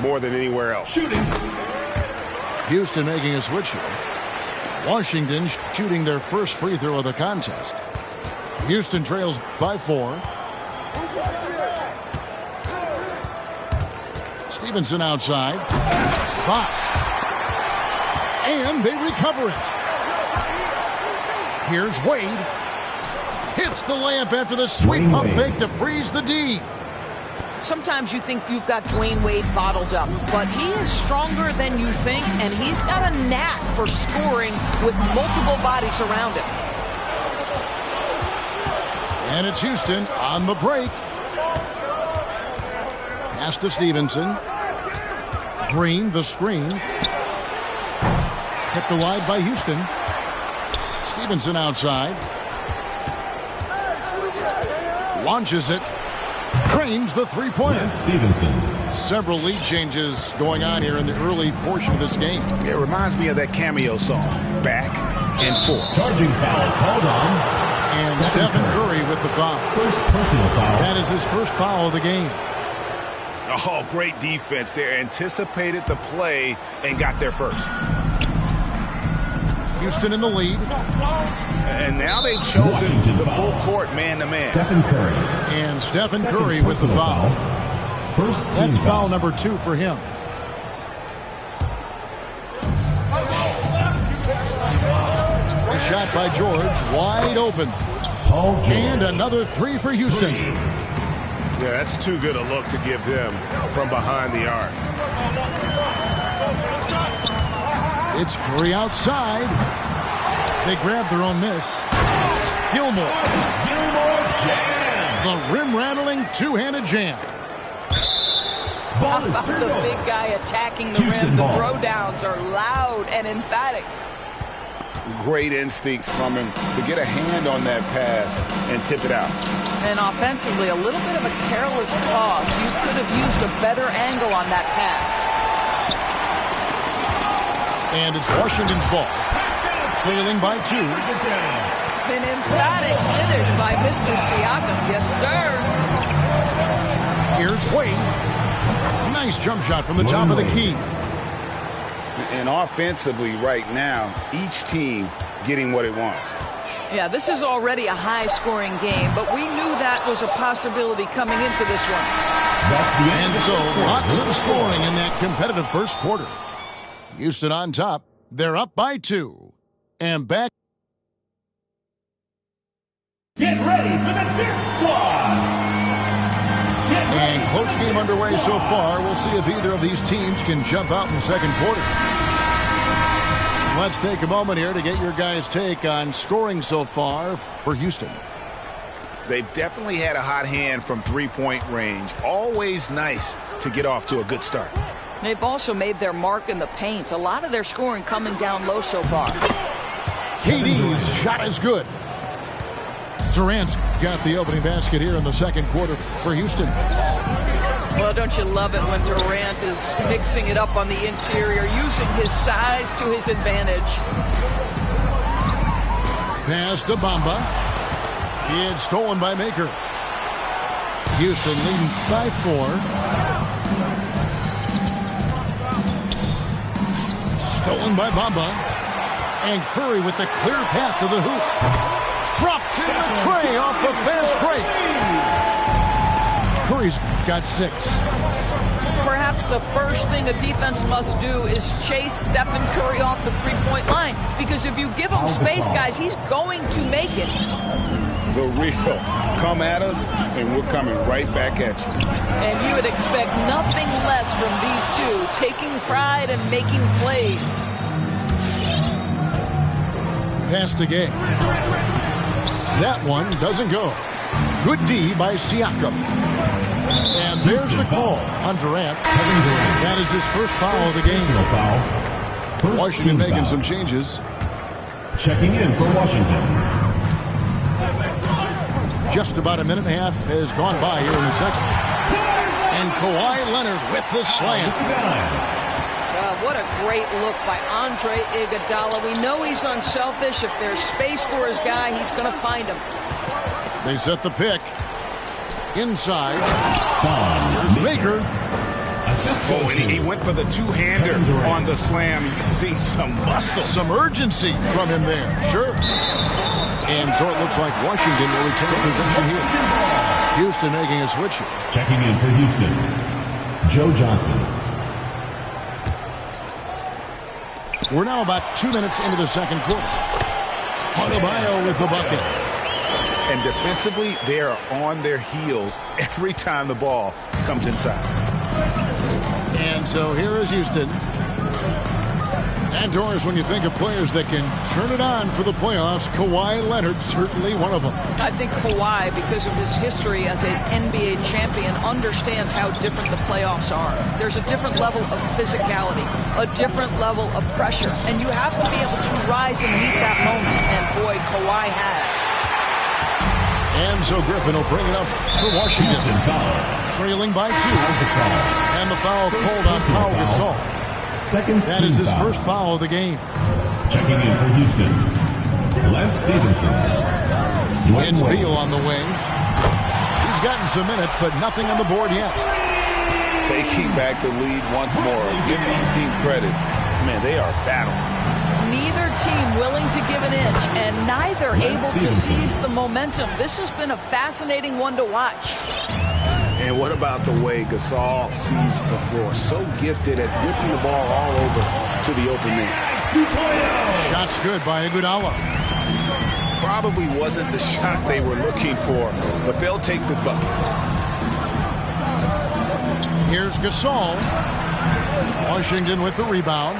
more than anywhere else. Shooting. Houston making a switch here. Washington shooting their first free throw of the contest. Houston trails by 4. Stevenson outside. Box. And they recover it. Here's Wade. Hits the layup after the sweet pump fake to freeze the D. Sometimes you think you've got Dwayne Wade bottled up, but he is stronger than you think, and he's got a knack for scoring with multiple bodies around him. And it's Houston on the break. Pass to Stevenson. Green, the screen. Kept alive by Houston. Stevenson outside. Launches it. Cranes the three-pointer. Stevenson. Several lead changes going on here in the early portion of this game. It reminds me of that cameo song, Back and Forth. Charging foul called on. And Stephen Curry with the foul. First personal foul. That is his first foul of the game. Oh, great defense there. Anticipated the play and got there first. Houston in the lead. And now they've chosen Washington the foul. full court man-to-man. Stephen Curry. And Stephen Second Curry with the personal foul. First team That's foul foul. number 2 for him. A shot by George, wide open. Paul George. And another 3 for Houston. Yeah, that's too good a look to give them from behind the arc. It's Curry outside. They grab their own miss. Gilmore. jam. The rim-rattling two-handed jam. Ball How is about turned the over. big guy attacking the Houston rim? The ball. throwdowns are loud and emphatic. Great instincts from him to get a hand on that pass and tip it out. And offensively, a little bit of a careless toss. You could have used a better angle on that pass. And it's Washington's ball. Trailing by 2. An emphatic finish by Mr. Siakam. Yes, sir. Here's Wade. Nice jump shot from the top of the key. And offensively right now, each team getting what it wants. Yeah, this is already a high-scoring game, but we knew that was a possibility coming into this one. That's the end And of so, the score. lots of scoring in that competitive first quarter. Houston on top. They're up by 2. And back. Get ready for the Dirt Squad. And close game underway so far. We'll see if either of these teams can jump out in the second quarter. Let's take a moment here to get your guys' take on scoring so far for Houston. They've definitely had a hot hand from three-point range. Always nice to get off to a good start. They've also made their mark in the paint. A lot of their scoring coming down low so far. KD's shot is good. Durant's got the opening basket here in the second quarter for Houston. Well, don't you love it when Durant is mixing it up on the interior, using his size to his advantage. Pass to Bamba. It's stolen by Maker. Houston leading by 4. Stolen by Bamba. And Curry with the clear path to the hoop. Drops in the tray off the fast break. Curry's got 6. Perhaps the first thing a defense must do is chase Stephen Curry off the three-point line. Because if you give him space, guys, he's going to make it. The real come at us, and we're coming right back at you. And you would expect nothing less from these two, taking pride and making plays. Pass to Gay. That one doesn't go. Good D by Siakam. And there's the call on Durant. That is his first foul of the game. Personal foul. First Washington team making foul. some changes. Checking in for Washington. Just about a minute and a half has gone by here in the second. And Kawhi Leonard with the slam. What a great look by Andre Iguodala. We know he's unselfish. If there's space for his guy, he's going to find him. They set the pick. Inside. Foul. Here's Maker. Oh, and he went for the two-hander on the slam. You can see some muscle. Some urgency from him there, sure. And so it looks like Washington will retain possession here. Houston making a switch here. Checking in for Houston, Joe Johnson. We're now about 2 minutes into the second quarter. Adebayo with the bucket. And defensively, they are on their heels every time the ball comes inside. And so here is Houston. And Doris, when you think of players that can turn it on for the playoffs, Kawhi Leonard certainly one of them. I think Kawhi, because of his history as an NBA champion, understands how different the playoffs are. There's a different level of physicality, a different level of pressure, and you have to be able to rise and meet that moment, and boy, Kawhi has. And so Griffin will bring it up for Washington. Houston foul. Trailing by 2. Gasol. And the foul called on Pau Gasol. Second That is his foul. first foul of the game. Checking in for Houston, Lance Stevenson. It's Beal on the wing. He's gotten some minutes, but nothing on the board yet. Taking back the lead once more. Give these teams credit. Man, they are battling. Neither team willing to give an inch, and neither able to seize the momentum. This has been a fascinating one to watch. And what about the way Gasol sees the floor? So gifted at whipping the ball all over to the open man. Shot's good by Iguodala. Probably wasn't the shot they were looking for, but they'll take the bucket. Here's Gasol. Washington with the rebound.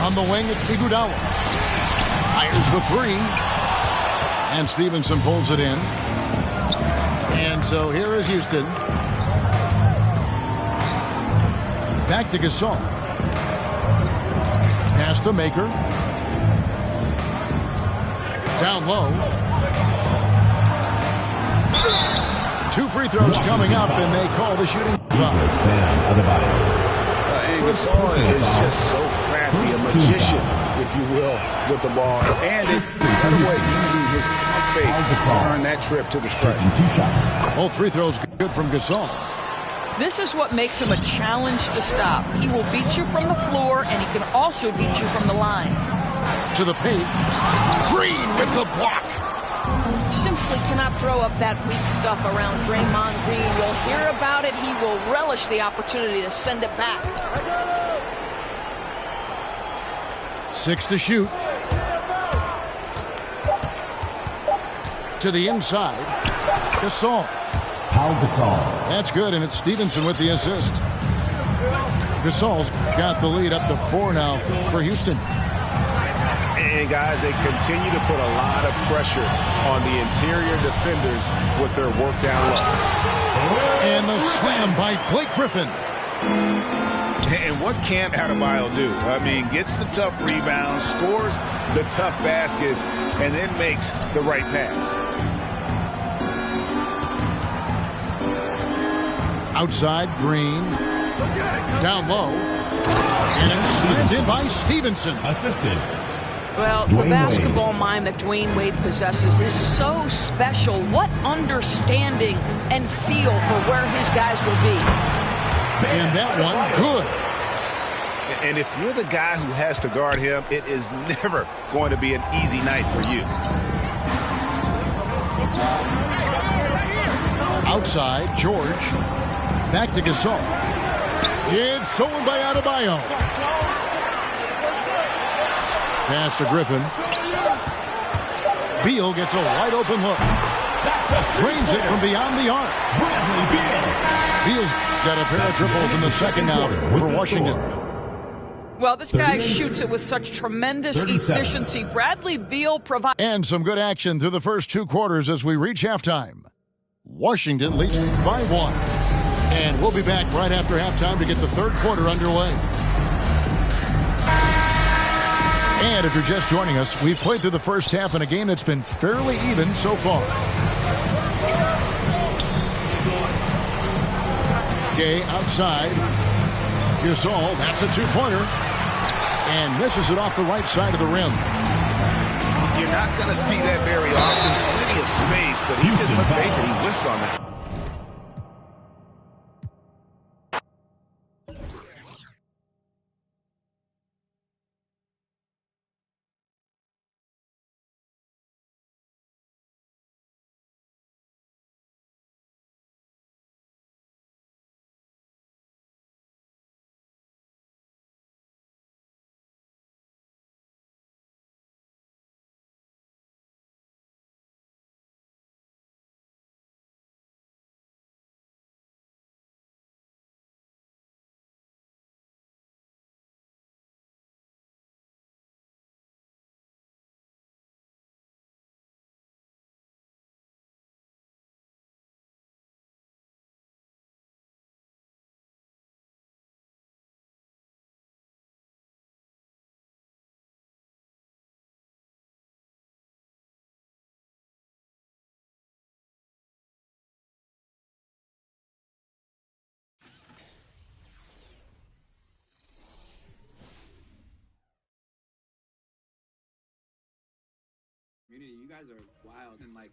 On the wing, it's Iguodala. Fires the 3. And Stevenson pulls it in. And so here is Houston. Back to Gasol. Pass to Maker. Down low. 2 free throws coming up, and they call the shooting foul. And Gasol is just so crafty, a magician, if you will, with the ball. And by the way, using his pump fake to earn that trip to the stripe. 2 shots. Both free throws good from Gasol. This is what makes him a challenge to stop. He will beat you from the floor, and he can also beat you from the line. To the paint. Green with the block. Simply cannot throw up that weak stuff around Draymond Green. You'll hear about it. He will relish the opportunity to send it back. 6 to shoot. To the inside. Gasol. Pau Gasol. That's good, and it's Stevenson with the assist. Gasol's got the lead up to 4 now for Houston. And guys, they continue to put a lot of pressure on the interior defenders with their work down low. And the slam by Blake Griffin. And what can't Adebayo do? I mean, gets the tough rebounds, scores the tough baskets, and then makes the right pass. Outside, Green. Down low. And it's slammed in by Stevenson. Assisted. Well, the basketball mind that Dwayne Wade possesses is so special. What understanding and feel for where his guys will be. And that one, good. And if you're the guy who has to guard him, it is never going to be an easy night for you. Outside, George. Back to Gasol. It's stolen by Adebayo. Pass to Griffin. Beal gets a wide open look. Drains it from beyond the arc. Beal's got a pair of triples in the second now for Washington. Well, this guy shoots it with such tremendous efficiency. Bradley Beal provides. And some good action through the first 2 quarters as we reach halftime. Washington leads by 1. And we'll be back right after halftime to get the third quarter underway. And if you're just joining us, we've played through the first half in a game that's been fairly even so far. Gay outside. Gasol, that's a 2-pointer. And misses it off the right side of the rim. You're not going to see that very often. Plenty of space, but he just, let's face it, he whiffs on that. guys are wild and like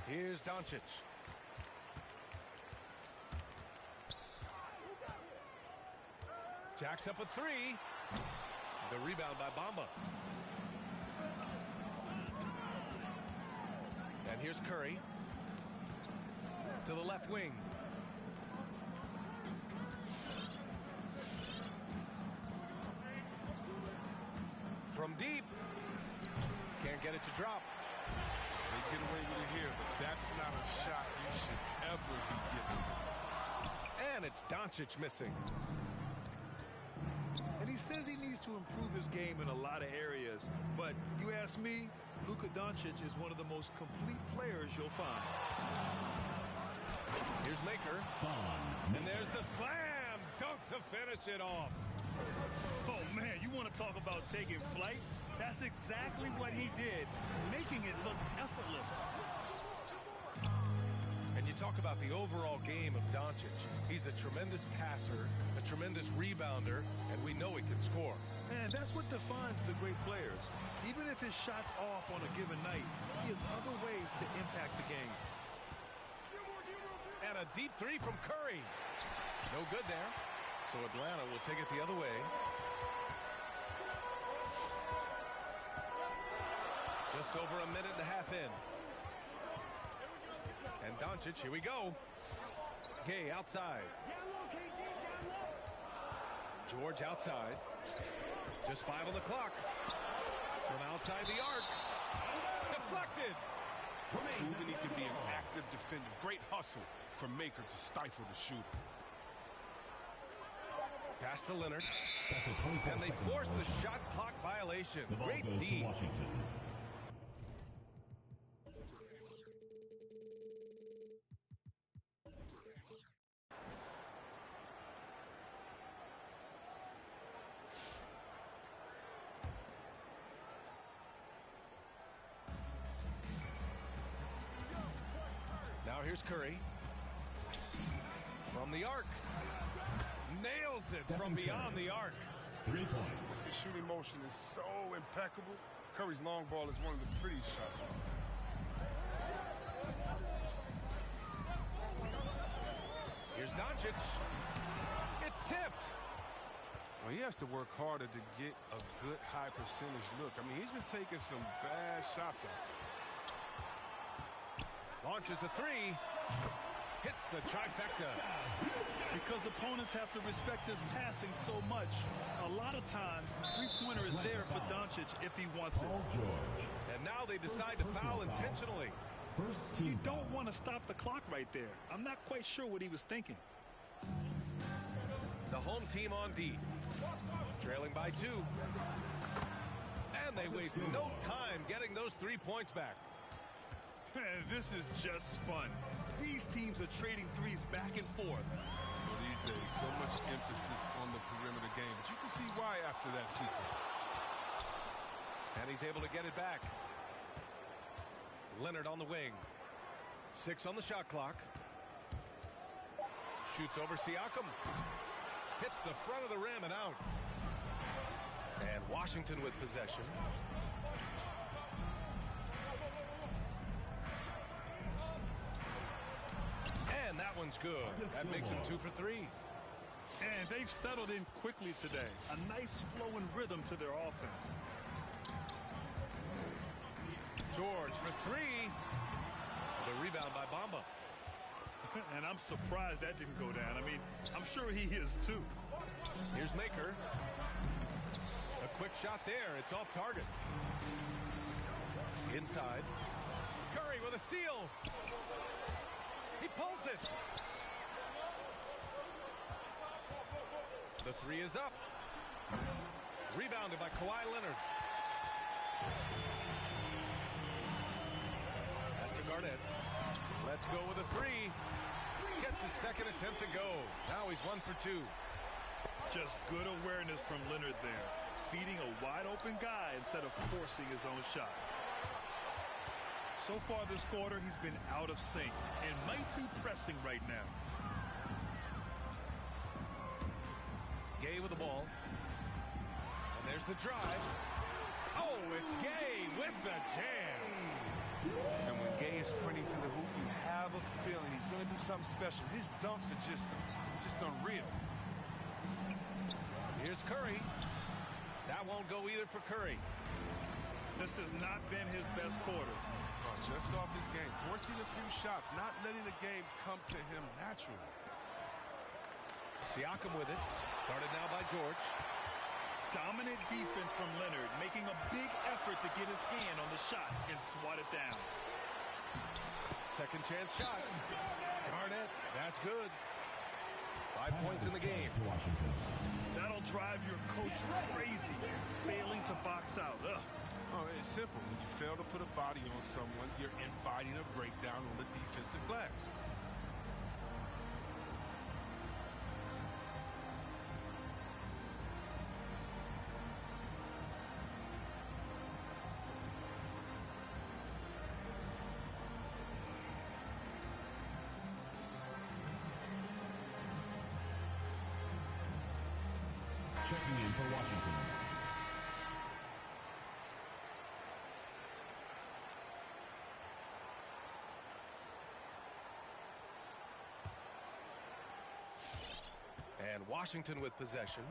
Here's Doncic. Jacks up a three. The rebound by Bamba. And here's Curry. To the left wing. From deep. Can't get it to drop. They get away with it here, but that's not a shot you should ever be giving. And it's Doncic missing. And he says he needs to improve his game in a lot of areas. But you ask me, Luka Doncic is one of the most complete players you'll find. Here's Maker. And there's the slam dunk to finish it off. Oh, man, you want to talk about taking flight? That's exactly what he did, making it look effortless. And you talk about the overall game of Doncic. He's a tremendous passer, a tremendous rebounder, and we know he can score. And that's what defines the great players. Even if his shot's off on a given night, he has other ways to impact the game. And a deep three from Curry. No good there. So Atlanta will take it the other way. Just over a minute and a half in. And Doncic, here we go. Gay outside. George outside. Just 5 on the clock. From outside the arc. Deflected. Proving he can be an active defender. Great hustle for Maker to stifle the shooter. Pass to Leonard. That's a 24 And they force the shot clock violation. The ball Great goes D. to Washington. Now here's Curry. From the arc. Nails it from beyond the arc. 3 points. His shooting motion is so impeccable. Curry's long ball is one of the prettiest shots. Here's Doncic. It's tipped. Well, he has to work harder to get a good high percentage look. I mean, he's been taking some bad shots out there. Launches a three. Hits the trifecta. Because opponents have to respect his passing so much, a lot of times the three-pointer is there for Doncic if he wants it. George. And now they decide to foul intentionally. First team. You don't want to stop the clock right there. I'm not quite sure what he was thinking. The home team on D. Trailing by 2. And they waste no time getting those 3 points back. Man, this is just fun. These teams are trading threes back and forth. Well, these days, so much emphasis on the perimeter game. But you can see why after that sequence. And he's able to get it back. Leonard on the wing. 6 on the shot clock. Shoots over Siakam. Hits the front of the rim and out. And Washington with possession. And that one's good. That makes him 2 for 3. And they've settled in quickly today. A nice flowing rhythm to their offense. George for 3. The rebound by Bamba. And I'm surprised that didn't go down. I mean, I'm sure he is too. Here's Maker. A quick shot there. It's off target. Inside. Curry with a steal. He pulls it. The 3 is up. Rebounded by Kawhi Leonard. Pass to Garnett. Let's go with a 3. Gets his second attempt to go. Now he's 1 for 2. Just good awareness from Leonard there. Feeding a wide open guy instead of forcing his own shot. So far this quarter, he's been out of sync and might be pressing right now. Gay with the ball. And there's the drive. Oh, it's Gay with the jam. And when Gay is sprinting to the hoop, you have a feeling he's going to do something special. His dunks are just unreal. Here's Curry. That won't go either for Curry. This has not been his best quarter. Oh, just off his game, forcing a few shots, not letting the game come to him naturally. Siakam with it. Guarded now by George. Dominant defense from Leonard, making a big effort to get his hand on the shot and swat it down. Second chance shot. Garnett, that's good. 5 points in the game. Washington. That'll drive your coach crazy, failing to box out. Ugh. Oh, it's simple. When you fail to put a body on someone, you're inviting a breakdown on the defensive glass. Checking in for Washington. And Washington with possession.